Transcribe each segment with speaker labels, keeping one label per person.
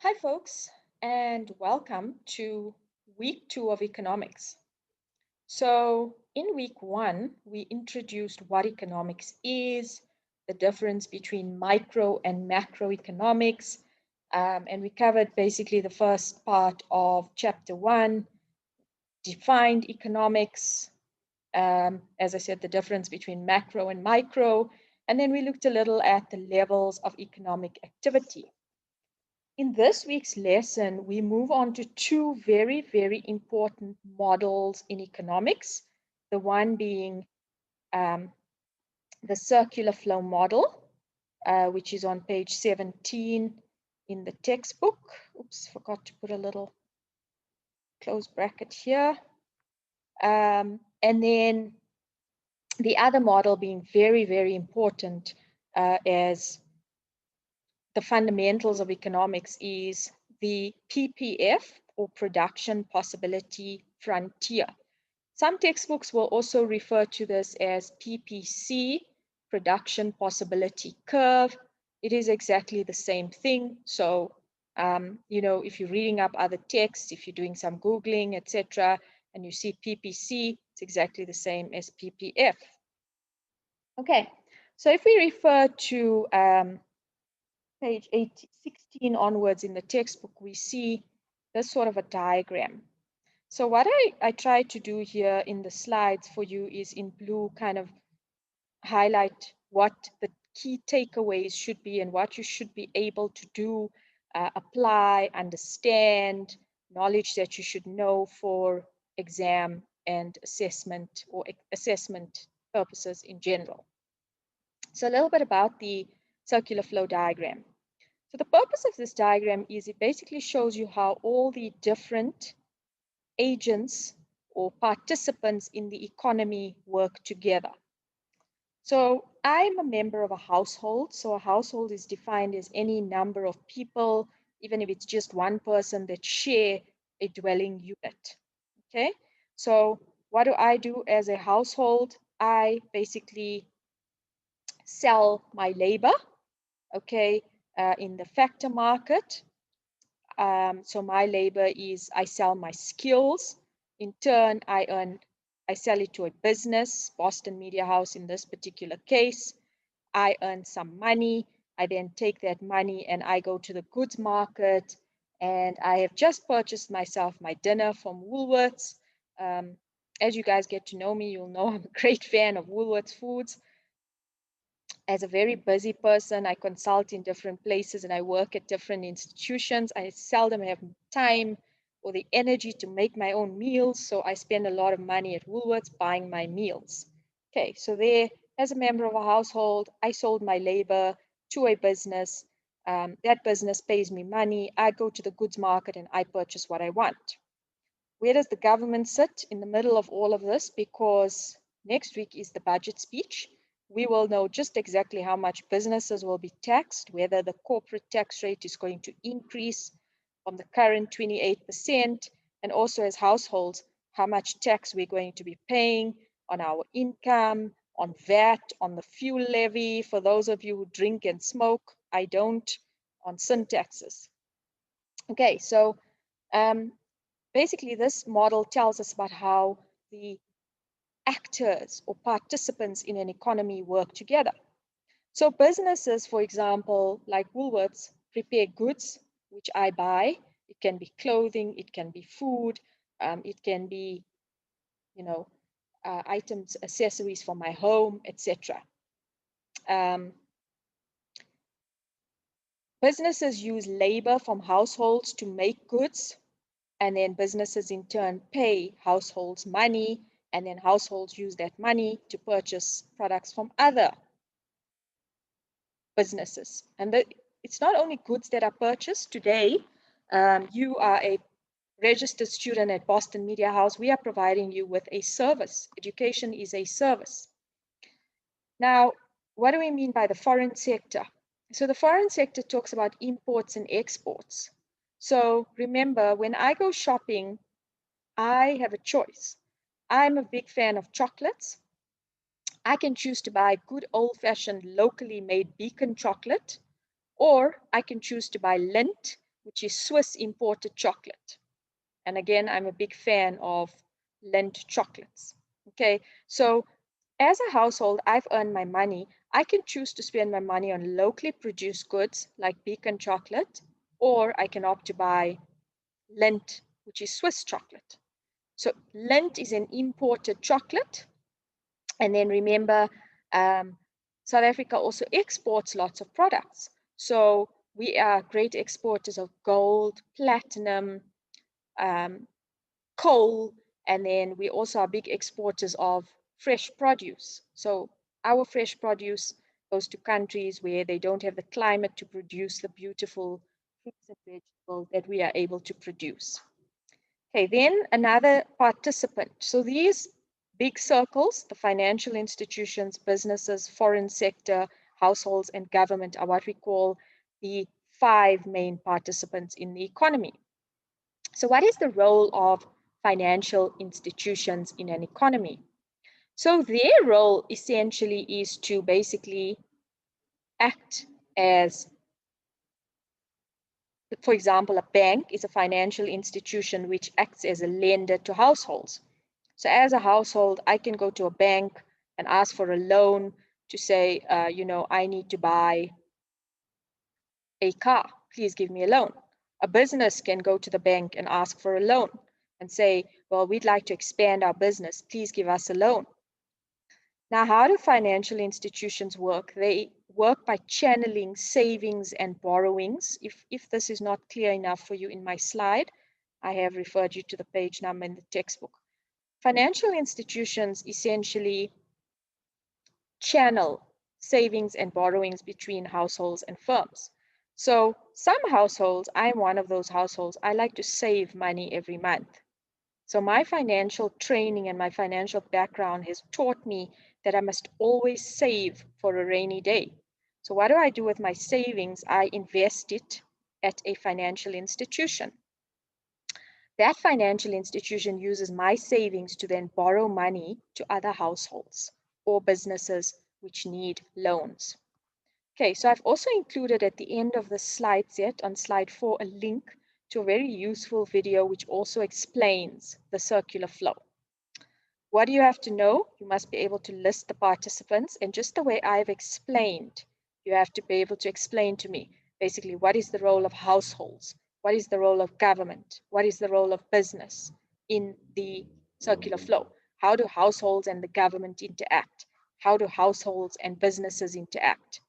Speaker 1: Hi, folks, and welcome to week 2 of economics. So, in week 1, we introduced what economics is, the difference between micro and macroeconomics, and we covered basically the first part of chapter 1, defined economics, as I said, the difference between macro and micro, and then we looked a little at the levels of economic activity. In this week's lesson, we move on to two very, very important models in economics. The one being um, the circular flow model, which is on page 17 in the textbook. Oops, forgot to put a little close bracket here. And then the other model being very, very important as the fundamentals of economics is the PPF, or production possibility frontier. Some textbooks will also refer to this as PPC, production possibility curve. It is exactly the same thing. So, if you're reading up other texts, if you're doing some Googling, etc., and you see PPC, it's exactly the same as PPF. Okay, so if we refer to page 16 onwards in the textbook, we see this sort of a diagram. So what I try to do here in the slides for you is in blue kind of highlight what the key takeaways should be and what you should be able to do, apply, understand, knowledge that you should know for exam and assessment or assessment purposes in general. So a little bit about the circular flow diagram. So the purpose of this diagram is it basically shows you how all the different agents or participants in the economy work together. So I'm a member of a household. So a household is defined as any number of people, even if it's just one person, that share a dwelling unit. Okay, so what do I do as a household? I basically sell my labor, okay, in the factor market. So my labor is I sell my skills. In turn, I sell it to a business, Boston Media House in this particular case. I earn some money. I then take that money and I go to the goods market. And I have just purchased myself my dinner from Woolworths. As you guys get to know me, you'll know I'm a great fan of Woolworths Foods. As a very busy person, I consult in different places and I work at different institutions. I seldom have time or the energy to make my own meals, so I spend a lot of money at Woolworths buying my meals. Okay, so there, as a member of a household, I sold my labor to a business. That business pays me money. I go to the goods market and I purchase what I want. Where does the government sit in the middle of all of this? Because next week is the budget speech. We will know just exactly how much businesses will be taxed, whether the corporate tax rate is going to increase from the current 28%, and also as households, how much tax we're going to be paying on our income, on VAT, on the fuel levy, for those of you who drink and smoke, I don't, on sin taxes. Okay, so basically, this model tells us about how the actors or participants in an economy work together. So businesses, for example, like Woolworths, prepare goods, which I buy. It can be clothing, it can be food, it can be, items, accessories for my home, etc. Businesses use labor from households to make goods, and then businesses in turn pay households money, and then households use that money to purchase products from other businesses. And it's not only goods that are purchased. Today, you are a registered student at Boston Media House. We are providing you with a service. Education is a service. Now, what do we mean by the foreign sector? So the foreign sector talks about imports and exports. So remember, when I go shopping, I have a choice. I'm a big fan of chocolates. I can choose to buy good old-fashioned locally made Beacon chocolate, or I can choose to buy Lindt which is Swiss imported chocolate. And again, I'm a big fan of Lindt chocolates. Okay, so as a household, I've earned my money. I can choose to spend my money on locally produced goods like Beacon chocolate, or I can opt to buy Lindt, which is Swiss chocolate. So Lindt is an imported chocolate. And then remember, South Africa also exports lots of products. So we are great exporters of gold, platinum, coal, and then we also are big exporters of fresh produce. So our fresh produce goes to countries where they don't have the climate to produce the beautiful fruits and vegetables that we are able to produce. Okay, then another participant. So these big circles, the financial institutions, businesses, foreign sector, households, and government are what we call the 5 main participants in the economy. So what is the role of financial institutions in an economy? So their role essentially is to basically act as, for example, a bank is a financial institution which acts as a lender to households. So as a household, I can go to a bank and ask for a loan to say, I need to buy a car. Please give me a loan. A business can go to the bank and ask for a loan and say, well, we'd like to expand our business. Please give us a loan. Now, how do financial institutions work? They work by channeling savings and borrowings. If this is not clear enough for you in my slide, I have referred you to the page number in the textbook. Financial institutions essentially channel savings and borrowings between households and firms. So some households, I'm one of those households, I like to save money every month. So my financial training and my financial background has taught me that I must always save for a rainy day. So what do I do with my savings? I invest it at a financial institution. That financial institution uses my savings to then borrow money to other households or businesses which need loans. Okay, so I've also included at the end of the slide set on slide 4 a link to a very useful video which also explains the circular flow. What do you have to know? You must be able to list the participants, and just the way I've explained, you have to be able to explain to me basically what is the role of households, what is the role of government, what is the role of business in the circular flow. How do households and the government interact? How do households and businesses interact?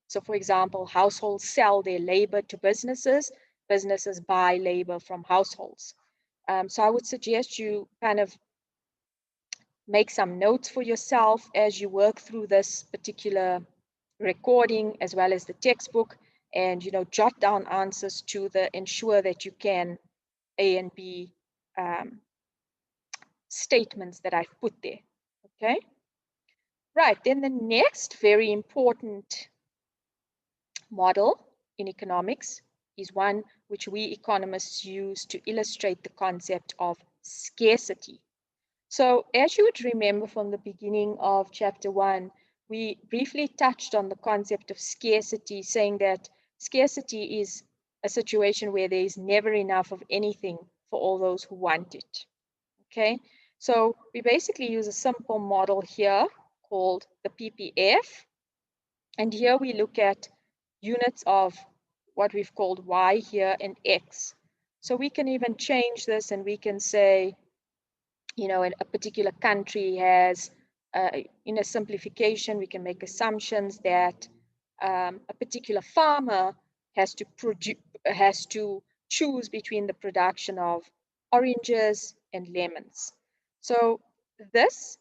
Speaker 1: So for example, households sell their labor to businesses, businesses buy labor from households. So I would suggest you kind of make some notes for yourself as you work through this particular recording as well as the textbook, and jot down answers to ensure that you can A and B statements that I've put there. Okay, right, then the next very important model in economics is one which we economists use to illustrate the concept of scarcity. So as you would remember from the beginning of chapter 1, we briefly touched on the concept of scarcity, saying that scarcity is a situation where there is never enough of anything for all those who want it. Okay, so we basically use a simple model here called the PPF. And here we look at units of what we've called Y here and X. So we can even change this and we can say, a particular country has, in a simplification, we can make assumptions that a particular farmer has to choose between the production of oranges and lemons. So this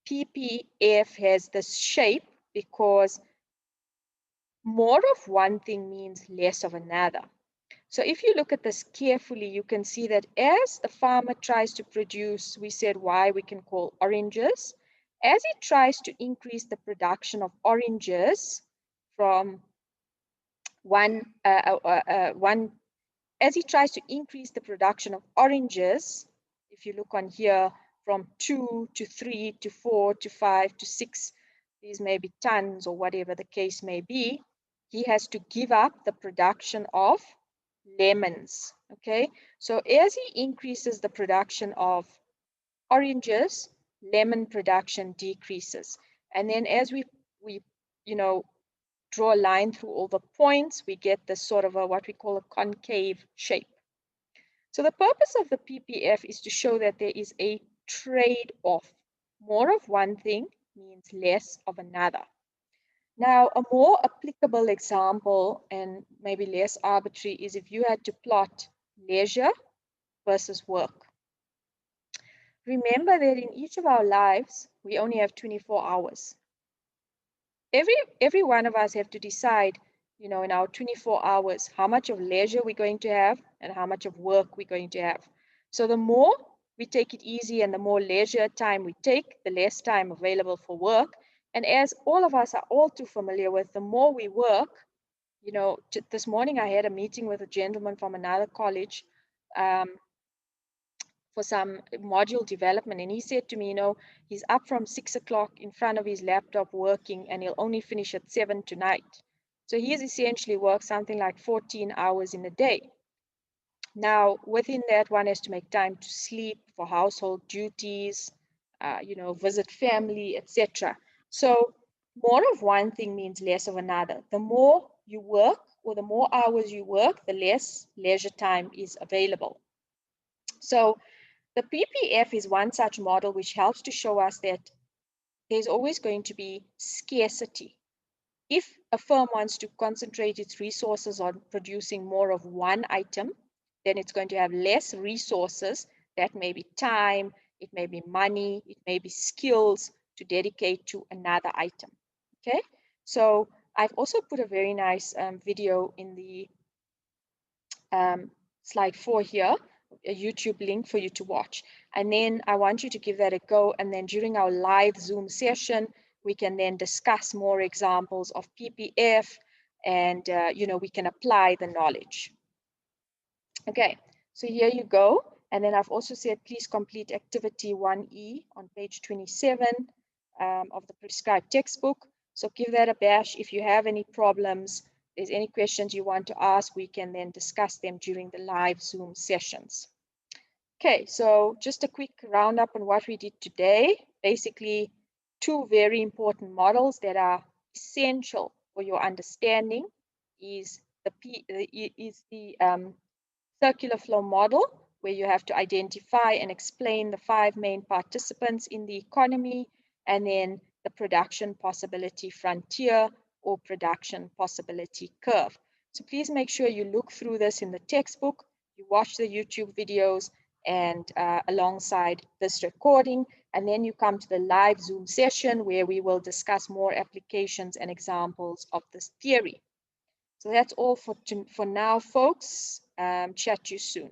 Speaker 1: PPF has this shape because more of one thing means less of another. So if you look at this carefully, you can see that as the farmer tries to produce, we said Y we can call oranges, as he tries to increase the production of oranges from as he tries to increase the production of oranges, if you look on here, from 2 to 3 to 4 to 5 to 6, these may be tons or whatever the case may be, he has to give up the production of lemons. Okay, so as he increases the production of oranges, lemon production decreases. And then as we you know, draw a line through all the points, we get this sort of a what we call a concave shape. So the purpose of the PPF is to show that there is a trade-off. More of one thing means less of another. Now, a more applicable example and maybe less arbitrary is if you had to plot leisure versus work. Remember that in each of our lives, we only have 24 hours. Every one of us have to decide, you know, in our 24 hours, how much of leisure we're going to have and how much of work we're going to have. So the more we take it easy and the more leisure time we take, the less time available for work. And as all of us are all too familiar with, the more we work, you know, this morning I had a meeting with a gentleman from another college for some module development, and he said to me, you know, he's up from 6 o'clock in front of his laptop working, and he'll only finish at 7 tonight. So he has essentially worked something like 14 hours in a day. Now, within that, one has to make time to sleep, for household duties, you know, visit family, etc. So more of one thing means less of another. The more you work or the more hours you work, the less leisure time is available. So the PPF is one such model which helps to show us that there's always going to be scarcity. If a firm wants to concentrate its resources on producing more of one item, then it's going to have less resources. That may be time, it may be money, it may be skills to dedicate to another item. Okay, so I've also put a very nice video in the slide 4 here, a YouTube link for you to watch. And then I want you to give that a go. And then during our live Zoom session, we can then discuss more examples of PPF and, you know, we can apply the knowledge. Okay, so here you go. And then I've also said, please complete activity 1E on page 27 of the prescribed textbook. So give that a bash. If you have any problems, there's any questions you want to ask, we can then discuss them during the live Zoom sessions. Okay, so just a quick roundup on what we did today. Basically, two very important models that are essential for your understanding is the circular flow model, where you have to identify and explain the 5 main participants in the economy, and then the production possibility frontier or production possibility curve. So please make sure you look through this in the textbook, you watch the YouTube videos and alongside this recording, and then you come to the live Zoom session where we will discuss more applications and examples of this theory. So that's all for now, folks. Chat to you soon.